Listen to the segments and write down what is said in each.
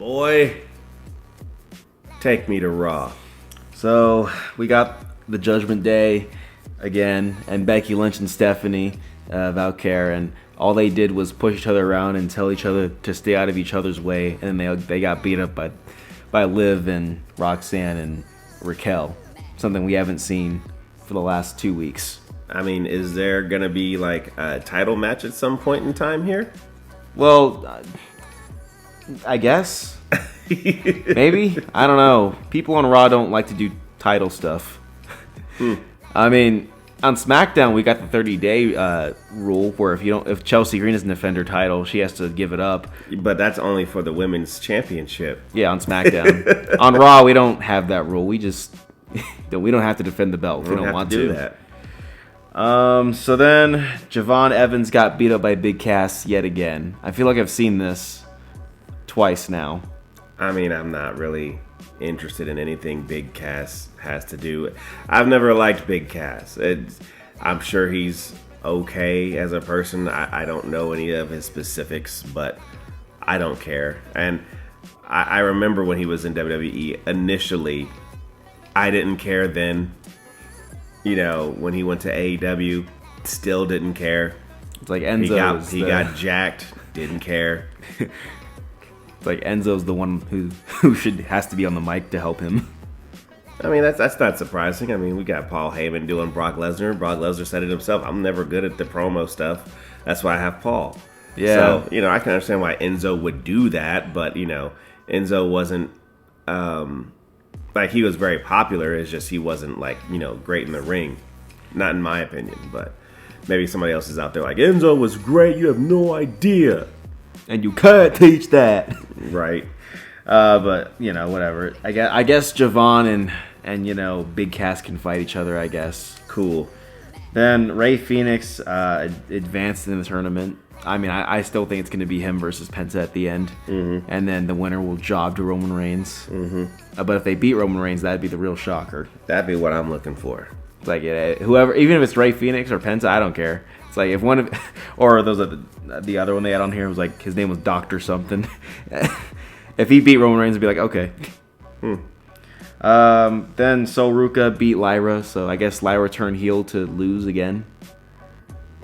Boy, take me to Raw. So we got the Judgment Day again, and Becky Lynch and Stephanie Valkyrie, and all they did was push each other around and tell each other to stay out of each other's way, and they got beat up by Liv and Roxanne and Raquel, something we haven't seen for the last 2 weeks. I mean, is there gonna be like a title match at some point in time here? Well, I guess. Maybe? I don't know. People on Raw don't like to do title stuff. I mean, on Smackdown we got the 30-day rule where if Chelsea Green doesn't defend her title, she has to give it up. But that's only for the women's championship. Yeah, on Smackdown. On Raw we don't have that rule. We just we don't have to defend the belt. We don't want to do that. So then Javon Evans got beat up by Big Cass yet again. I feel like I've seen this twice now. I mean, I'm not really interested in anything Big Cass has to do. I've never liked Big Cass. I'm sure he's okay as a person. I don't know any of his specifics, but I don't care. And I remember when he was in WWE initially, I didn't care then. You know, when he went to AEW, still didn't care. It's like Enzo. He got jacked, didn't care. It's like Enzo's the one who has to be on the mic to help him. I mean, that's not surprising. I mean, we got Paul Heyman doing Brock Lesnar. Brock Lesnar said it himself. I'm never good at the promo stuff. That's why I have Paul. Yeah. So, you know, I can understand why Enzo would do that, but, you know, Enzo wasn't, like, he was very popular. It's just he wasn't, like, you know, great in the ring. Not in my opinion, but maybe somebody else is out there like, Enzo was great. You have no idea. And you can't teach that. Right. But, you know, whatever. I guess Javon and you know, Big Cass can fight each other, I guess. Cool. Then Rey Fenix advanced in the tournament. I mean, I still think it's going to be him versus Penta at the end. Mm-hmm. And then the winner will job to Roman Reigns. Mm-hmm. But if they beat Roman Reigns, that'd be the real shocker. That'd be what I'm looking for. It's like, whoever, even if it's Rey Fenix or Penta, I don't care. It's like if one of, or those are the other one they had on here was like, his name was Dr. something. If he beat Roman Reigns, it'd be like, okay. Then Sol Ruca beat Lyra, so I guess Lyra turned heel to lose again.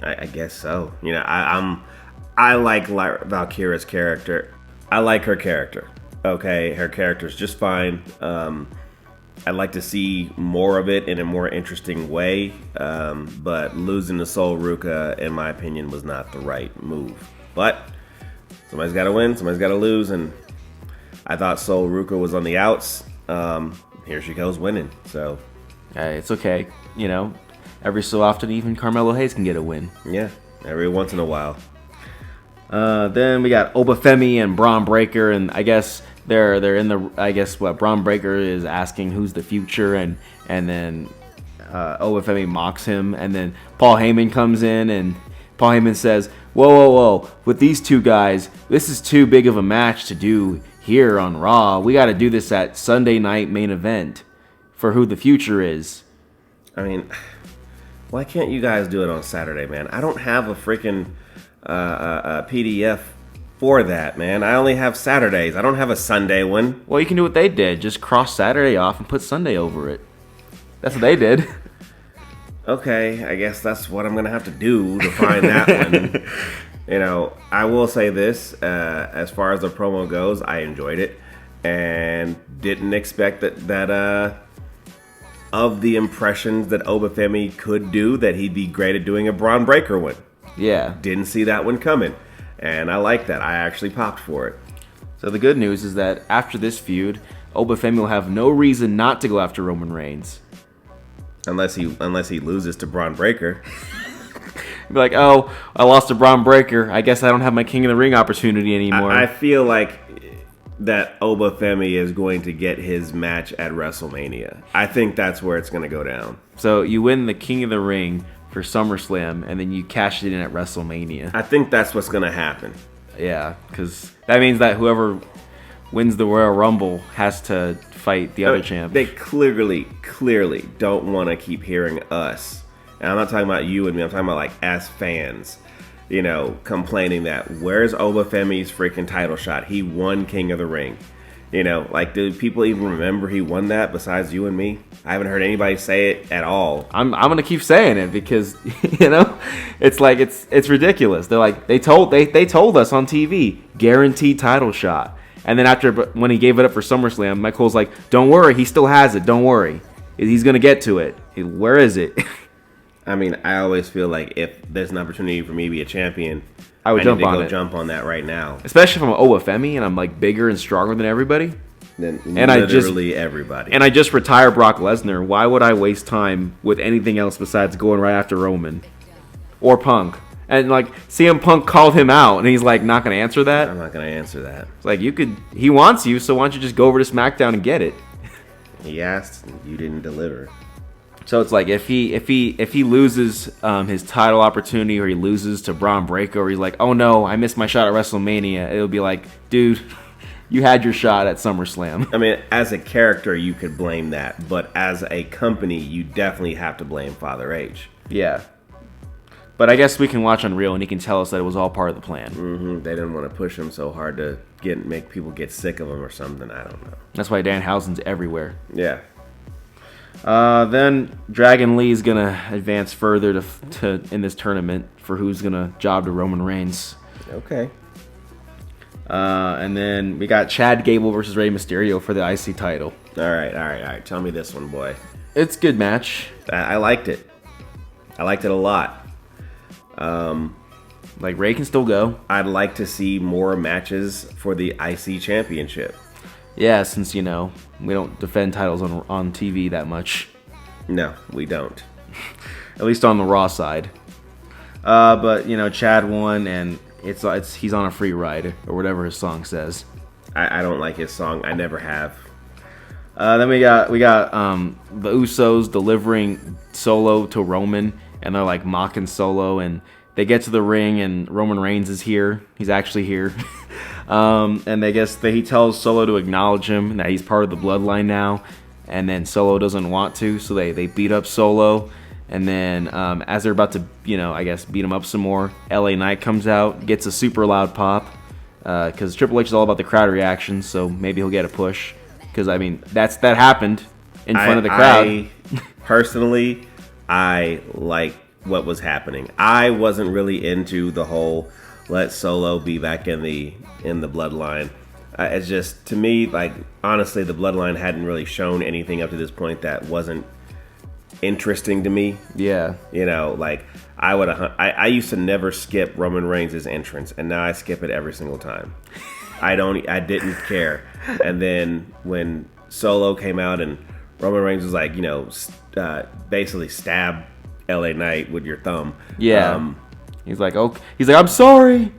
I guess so. You know, I like Valkyria's character. I like her character. Okay, her character's just fine. I'd like to see more of it in a more interesting way. But losing to Sol Ruca, in my opinion, was not the right move. But somebody's got to win. Somebody's got to lose, and I thought Sol Ruca was on the outs. Here she goes winning. So it's okay. You know, every so often, even Carmelo Hayes can get a win. Yeah, every once in a while. Then we got Obafemi and Braun Breaker, and I guess they're in the. I guess what Braun Breaker is asking who's the future, and then Obafemi mocks him, and then Paul Heyman comes in, and Paul Heyman says, "Whoa! With these two guys, this is too big of a match to do here on Raw. We got to do this at Sunday Night Main Event for who the future is." I mean, why can't you guys do it on Saturday, man? I don't have a freaking PDF for that, man. I only have Saturdays. I don't have a Sunday one. Well, you can do what they did. Just cross Saturday off and put Sunday over it. That's what they did. Okay, I guess that's what I'm going to have to do to find that one. You know, I will say this, as far as the promo goes, I enjoyed it and didn't expect that of the impressions that Obafemi could do, that he'd be great at doing a Braun Breaker one. Yeah. Didn't see that one coming, and I like that. I actually popped for it. So the good news is that after this feud, Obafemi will have no reason not to go after Roman Reigns. Unless he loses to Braun Breaker. Be like, oh, I lost to Braun Breaker. I guess I don't have my King of the Ring opportunity anymore. I feel like that Obafemi is going to get his match at WrestleMania. I think that's where it's going to go down. So you win the King of the Ring for SummerSlam, and then you cash it in at WrestleMania. I think that's what's going to happen. Yeah, because that means that whoever wins the Royal Rumble has to fight the other champ. They clearly don't want to keep hearing us. And I'm not talking about you and me. I'm talking about, like, as fans. complaining that where's Obafemi's freaking title shot? He won King of the Ring. Like, do people even remember he won that besides you and me? I haven't heard anybody say it at all. I'm gonna keep saying it because it's like it's ridiculous. They're like they told us on TV, guaranteed title shot, and then when he gave it up for SummerSlam, Mike Cole's like, don't worry, he still has it. Don't worry, he's gonna get to it. Where is it? I mean, I always feel like if there's an opportunity for me to be a champion, I would jump on that right now. Especially if I'm Obafemi and I'm like bigger and stronger than everybody. Everybody. And I just retire Brock Lesnar. Why would I waste time with anything else besides going right after Roman or Punk? And like CM Punk called him out, and he's like, not gonna answer that. I'm not gonna answer that. It's like he wants you, so why don't you just go over to SmackDown and get it? He asked, and you didn't deliver. So it's like if he loses his title opportunity, or he loses to Braun Breaker, or he's like, oh no, I missed my shot at WrestleMania, it'll be like, dude, you had your shot at SummerSlam. I mean, as a character, you could blame that, but as a company, you definitely have to blame Father H. Yeah. But I guess we can watch Unreal, and he can tell us that it was all part of the plan. Mm-hmm. They didn't want to push him so hard to make people get sick of him or something. I don't know. That's why Danhausen's everywhere. Yeah. Then Dragon Lee's gonna advance further to in this tournament for who's gonna job to Roman Reigns. Okay. And then we got Chad Gable versus Rey Mysterio for the IC title. All right. Tell me this one, boy. It's a good match. I liked it. I liked it a lot. Like, Rey can still go. I'd like to see more matches for the IC championship. Yeah, since, we don't defend titles on TV that much. No, we don't. At least on the Raw side. But, Chad won, and he's on a free ride, or whatever his song says. I don't like his song. I never have. Then we got the Usos delivering Solo to Roman, and they're like mocking Solo, and they get to the ring, and Roman Reigns is here. He's actually here. And he tells Solo to acknowledge him, and that he's part of the bloodline now. And then Solo doesn't want to, so they beat up Solo. And then as they're about to, beat him up some more, LA Knight comes out, gets a super loud pop. Because Triple H is all about the crowd reaction, so maybe he'll get a push. Because, that happened in front of the crowd. Personally, I like what was happening. I wasn't really into the whole let Solo be back in the bloodline. It's just, to me, like, honestly, the bloodline hadn't really shown anything up to this point that wasn't interesting to me. Yeah. Like, I used to never skip Roman Reigns' entrance, and now I skip it every single time. I didn't care. And then when Solo came out and Roman Reigns was like, basically stab LA Knight with your thumb. Yeah. He's like, I'm sorry.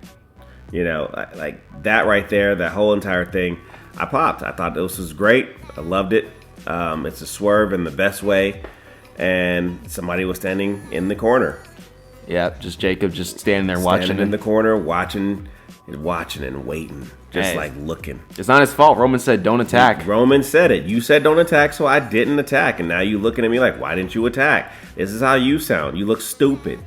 Like that right there, that whole entire thing, I popped. I thought this was great. I loved it. It's a swerve in the best way. And somebody was standing in the corner. Yeah, just Jacob just standing there watching in the corner, watching and waiting. Just like looking. It's not his fault. Roman said don't attack. Roman said it. You said don't attack, so I didn't attack. And now you looking at me like, why didn't you attack? This is how you sound. You look stupid.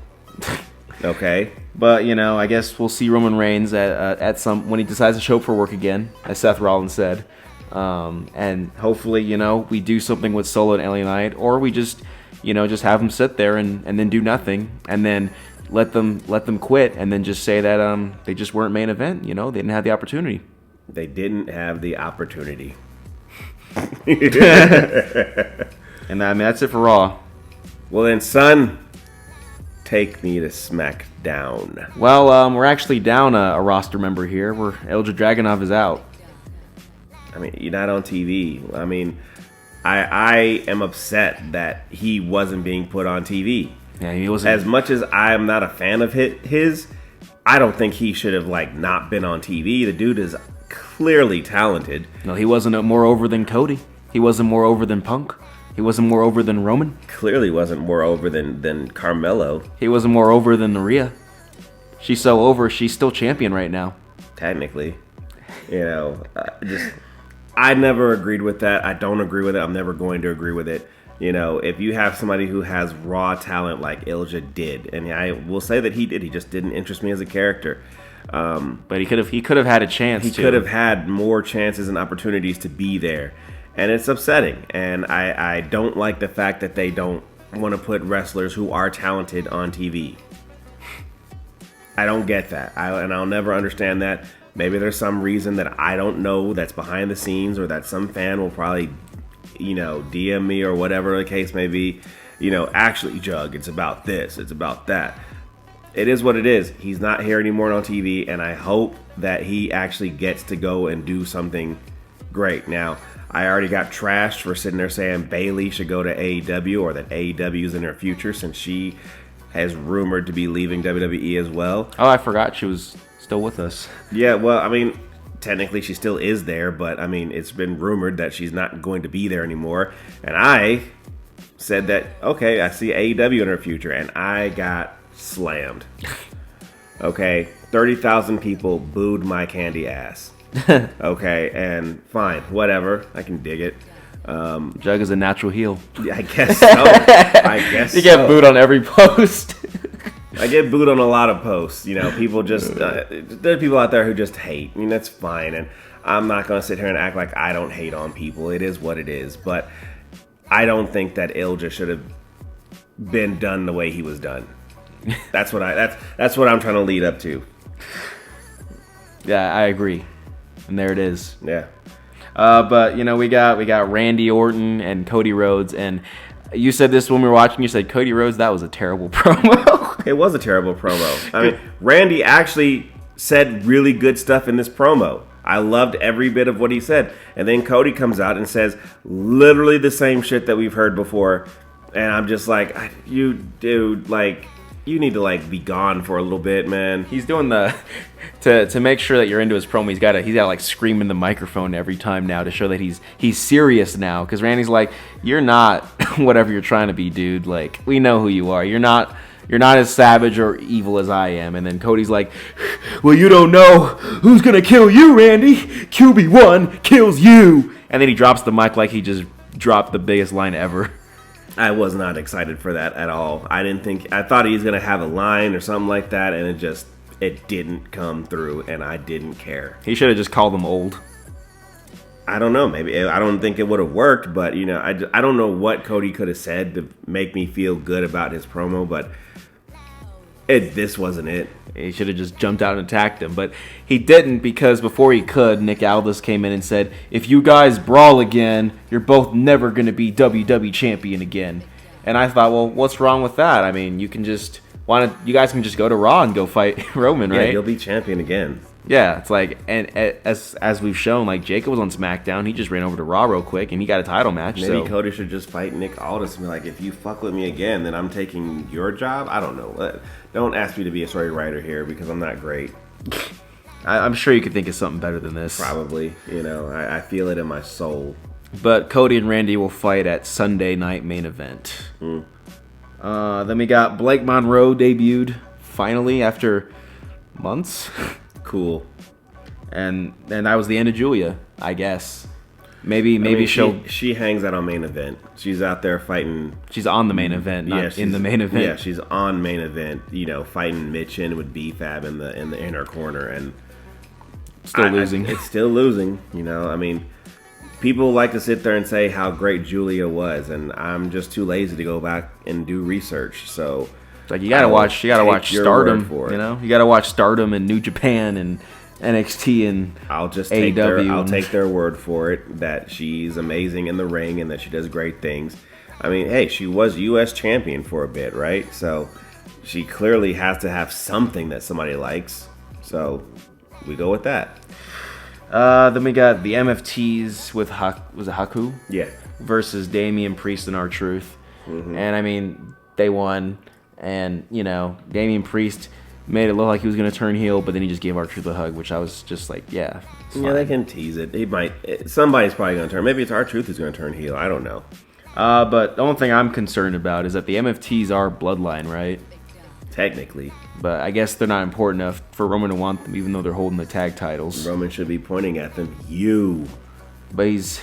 Okay? But, I guess we'll see Roman Reigns at some when he decides to show up for work again, as Seth Rollins said. And hopefully, we do something with Solo and LA Knight, or we just have them sit there and then do nothing, and then let them quit, and then just say that they just weren't main event. They didn't have the opportunity. They didn't have the opportunity. And that's it for Raw. Well then, son, take me to SmackDown. Well, we're actually down a roster member here. Ilja Dragunov is out. You're not on TV. I am upset that he wasn't being put on TV. Yeah, he wasn't. As much as I'm not a fan of his, I don't think he should have not been on TV. The dude is clearly talented. No, he wasn't more over than Cody. He wasn't more over than Punk. He wasn't more over than Roman. Clearly wasn't more over than Carmelo. He wasn't more over than Rhea. She's so over, she's still champion right now. Technically. I never agreed with that. I don't agree with it. I'm never going to agree with it. You know, if you have somebody who has raw talent like Ilja did, and I will say that he did, he just didn't interest me as a character. But he could have had a chance. He could have had more chances and opportunities to be there, and it's upsetting. And I don't like the fact that they don't want to put wrestlers who are talented on TV. I don't get that, and I'll never understand that. Maybe there's some reason that I don't know that's behind the scenes, or that some fan will probably, you know, DM me or whatever the case may be. You know, actually, Jug, it's about this, it's about that. It is what it is. He's not here anymore on TV, and I hope that he actually gets to go and do something great. Now, I already got trashed for sitting there saying Bayley should go to AEW, or that AEW is in her future, since she has rumored to be leaving WWE as well. Oh, I forgot she was still with us. Yeah, well, I mean, technically she still is there, but I mean, it's been rumored that she's not going to be there anymore. And I said that, okay, I see AEW in her future, and I got slammed. Okay, 30,000 people booed my candy ass. Okay, and fine, whatever, I can dig it. Jug is a natural heel. Yeah, I guess so. I guess you get booed on every post. I get booed on a lot of posts. You know, people just there are people out there who just hate. I mean, that's fine, and I'm not gonna sit here and act like I don't hate on people. It is what it is. But I don't think that Ilja should have been done the way he was done. That's what I'm trying to lead up to. Yeah, I agree. And there it is. Yeah. But you know, we got Randy Orton and Cody Rhodes, and you said this when we were watching. You said Cody Rhodes, that was a terrible promo. It was a terrible promo. I mean, Randy actually said really good stuff in this promo. I loved every bit of what he said. And then Cody comes out and says literally the same shit that we've heard before. And I'm just like, you dude, like, you need to like be gone for a little bit, man. He's doing the to make sure that you're into his promo. He's got like scream in the microphone every time now to show that he's serious now. Because Randy's like, you're not whatever you're trying to be, dude. Like, we know who you are. You're not as savage or evil as I am. And then Cody's like, well, you don't know who's gonna kill you, Randy. QB1 kills you. And then he drops the mic like he just dropped the biggest line ever. I was not excited for that at all. I thought he was going to have a line or something like that, and it didn't come through, and I didn't care. He should have just called them old. I don't know. Maybe I don't think it would have worked, but you know, I don't know what Cody could have said to make me feel good about his promo, but this wasn't it. He should have just jumped out and attacked him, but he didn't, because before he could, Nick Aldis came in and said, if you guys brawl again, you're both never going to be WWE champion again. And I thought, well, what's wrong with that? I mean, you guys can just go to Raw and go fight Roman, right? Yeah, you'll be champion again. Yeah, it's like, and as we've shown, like Jacob was on Smackdown, he just ran over to Raw real quick and he got a title match. Maybe Cody should just fight Nick Aldis and be like, if you fuck with me again, then I'm taking your job. I don't know. Don't ask me to be a story writer here, because I'm not great. I'm sure you could think of something better than this. Probably, you know, I feel it in my soul. But Cody and Randy will fight at Sunday Night Main Event. Then we got Blake Monroe debuted finally after months. Cool. And that was the end of Julia, I guess. Maybe she hangs out on Main Event. She's out there fighting. She's on the Main Event, not in the Main Event. Yeah, she's on Main Event. You know, fighting Mitchin with B-Fab in the inner corner, and still losing. It's still losing. You know, I mean, people like to sit there and say how great Julia was, and I'm just too lazy to go back and do research. So, it's like you gotta watch Stardom. You know, you gotta watch Stardom and New Japan and NXT and I'll just AEW. take their word for it that she's amazing in the ring and that she does great things. I mean, hey, she was U.S. champion for a bit, right? So she clearly has to have something that somebody likes. So we go with that. Then we got the MFTs with was it Haku? Yeah. Versus Damian Priest and R-Truth. And I mean, they won, and you know, Damian Priest made it look like he was going to turn heel, but then he just gave R-Truth a hug, which I was just like, yeah. Yeah, they can tease it. Somebody's probably going to turn. Maybe it's R-Truth who's going to turn heel. I don't know. But the only thing I'm concerned about is that the MFTs are bloodline, right? Technically. But I guess they're not important enough for Roman to want them, even though they're holding the tag titles. Roman should be pointing at them. You. But he's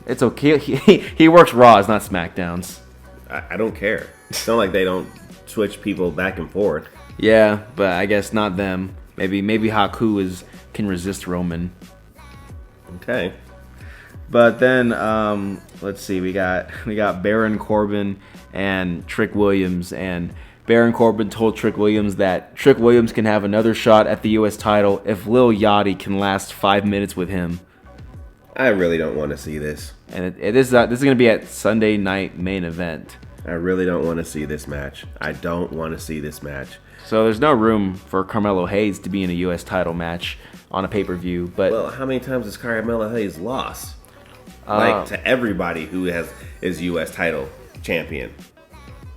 It's okay. He works Raws, not Smackdowns. I don't care. It's not like they don't switch people back and forth. Yeah, but I guess not them. Maybe Haku can resist Roman. Okay. But then let's see, we got Baron Corbin and Trick Williams, and Baron Corbin told Trick Williams that Trick Williams can have another shot at the US title if Lil Yachty can last 5 minutes with him. I really don't want to see this. And this is going to be at Sunday Night Main Event. I really don't want to see this match. I don't want to see this match. So there's no room for Carmelo Hayes to be in a US title match on a pay-per-view. But well, how many times has Carmelo Hayes lost? Like to everybody who is US title champion.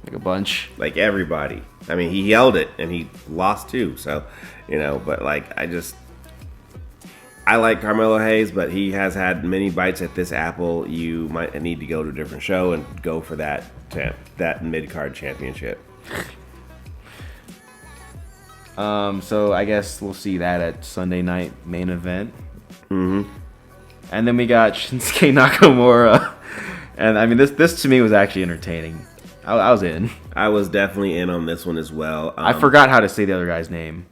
Like a bunch. Like everybody. I mean, he held it and he lost too. So, but like I like Carmelo Hayes, but he has had many bites at this apple. You might need to go to a different show and go for that mid-card championship. So I guess we'll see that at Sunday Night Main Event. Mm-hmm. And then we got Shinsuke Nakamura. And I mean, this to me was actually entertaining. I was in. I was definitely in on this one as well. I forgot how to say the other guy's name.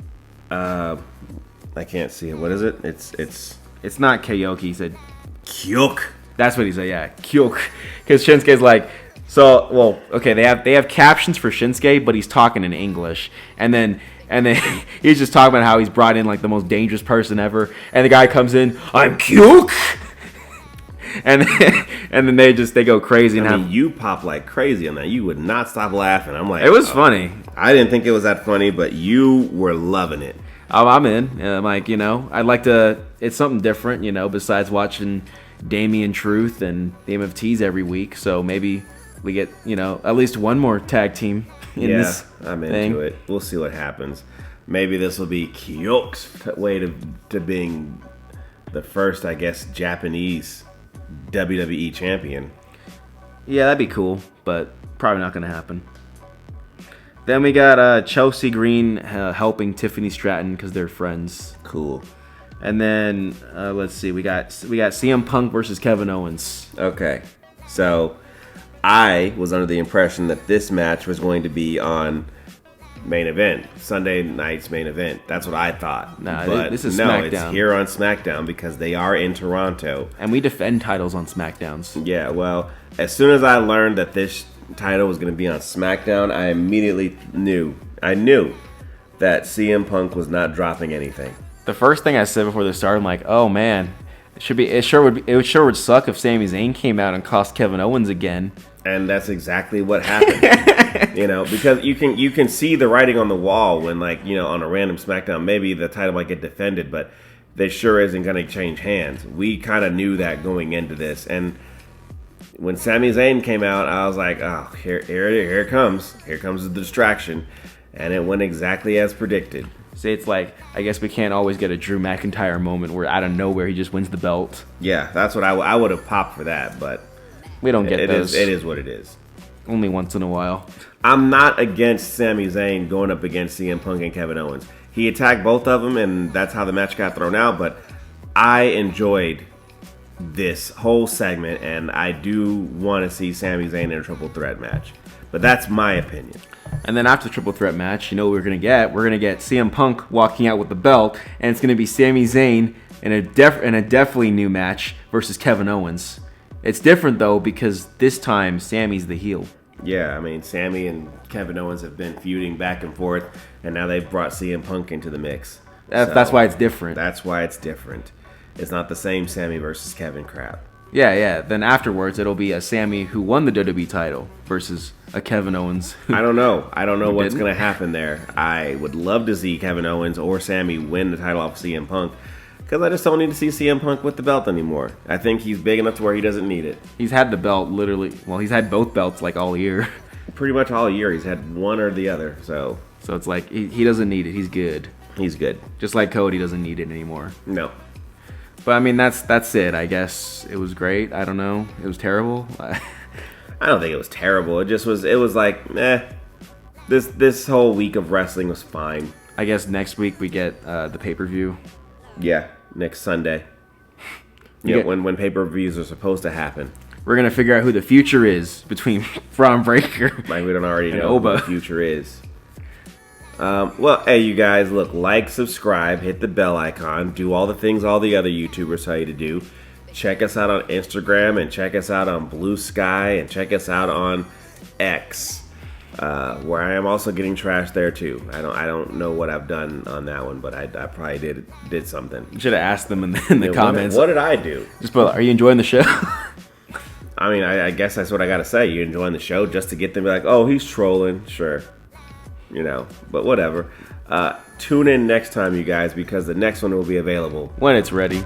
I can't see it. What is it? It's not Kyoki. He said Kyok. That's what he said. Yeah, Kyok. Because Shinsuke's like, okay. They have captions for Shinsuke, but he's talking in English, and then he's just talking about how he's brought in like the most dangerous person ever, and the guy comes in, I'm Kyok. And then they go crazy. I mean, you pop like crazy on that. You would not stop laughing. I'm like, it was funny. I didn't think it was that funny, but you were loving it. I'm in. I'm like, I'd like to. It's something different, besides watching Damian Truth and the MFTs every week. So maybe we get, at least one more tag team in this I'm thing. into it. We'll see what happens. Maybe this will be Kyok's way to being the first, I guess, Japanese WWE champion. Yeah, that'd be cool, but probably not going to happen. Then we got Chelsea Green helping Tiffany Stratton because they're friends. Cool. And then let's see, we got CM Punk versus Kevin Owens. Okay, so I was under the impression that this match was going to be on main event, Sunday night's main event. That's what I thought. Nah, but this is no, SmackDown. It's here on SmackDown because they are in Toronto. And we defend titles on SmackDowns. Yeah, well, as soon as I learned that this title was going to be on SmackDown, I immediately knew that CM Punk was not dropping anything. The first thing I said before the start, I'm like, oh man, it sure would suck if Sami Zayn came out and cost Kevin Owens again. And that's exactly what happened. Because you can see the writing on the wall when, like, on a random SmackDown, maybe the title might get defended, but they sure isn't going to change hands. We kind of knew that going into this. And when Sami Zayn came out, I was like, oh, here it comes. Here comes the distraction. And it went exactly as predicted. See, it's like, I guess we can't always get a Drew McIntyre moment where out of nowhere he just wins the belt. Yeah, that's what I would have popped for that, but we don't get those. It is what it is. Only once in a while. I'm not against Sami Zayn going up against CM Punk and Kevin Owens. He attacked both of them, and that's how the match got thrown out, but I enjoyed this whole segment, and I do want to see Sami Zayn in a triple threat match. But that's my opinion. And then after the triple threat match, what we're going to get? We're going to get CM Punk walking out with the belt, and it's going to be Sami Zayn in a definitely new match versus Kevin Owens. It's different, though, because this time Sami's the heel. Yeah, I mean, Sami and Kevin Owens have been feuding back and forth, and now they've brought CM Punk into the mix. That's why it's different. That's why it's different. It's not the same Sami versus Kevin crap. Yeah. Then afterwards, it'll be a Sami who won the WWE title versus a Kevin Owens. I don't know what's going to happen there. I would love to see Kevin Owens or Sami win the title off CM Punk, because I just don't need to see CM Punk with the belt anymore. I think he's big enough to where he doesn't need it. He's had the belt literally. Well, he's had both belts like all year. Pretty much all year. He's had one or the other. So it's like he doesn't need it. He's good. He's good. Just like Cody doesn't need it anymore. No. But I mean, that's it. I guess it was great. I don't know. It was terrible. I don't think it was terrible. It was like, this whole week of wrestling was fine. I guess next week we get the pay-per-view. Yeah, next Sunday. Yeah, when pay-per-views are supposed to happen. We're gonna figure out who the future is between Braun Breaker. Like we don't already and know Oba. who the future is. Well, hey, you guys, look, like, subscribe, hit the bell icon, do all the things all the other YouTubers tell you to do. Check us out on Instagram, and check us out on Bluesky, and check us out on X, where I am also getting trashed there too. I don't know what I've done on that one, but I probably did something. You should have asked them in the comments. What did I do? Just put, are you enjoying the show? I mean, I guess that's what I gotta say. You enjoying the show just to get them to be like, oh, he's trolling, sure. You know, but whatever. Tune in next time, you guys, because the next one will be available when it's ready.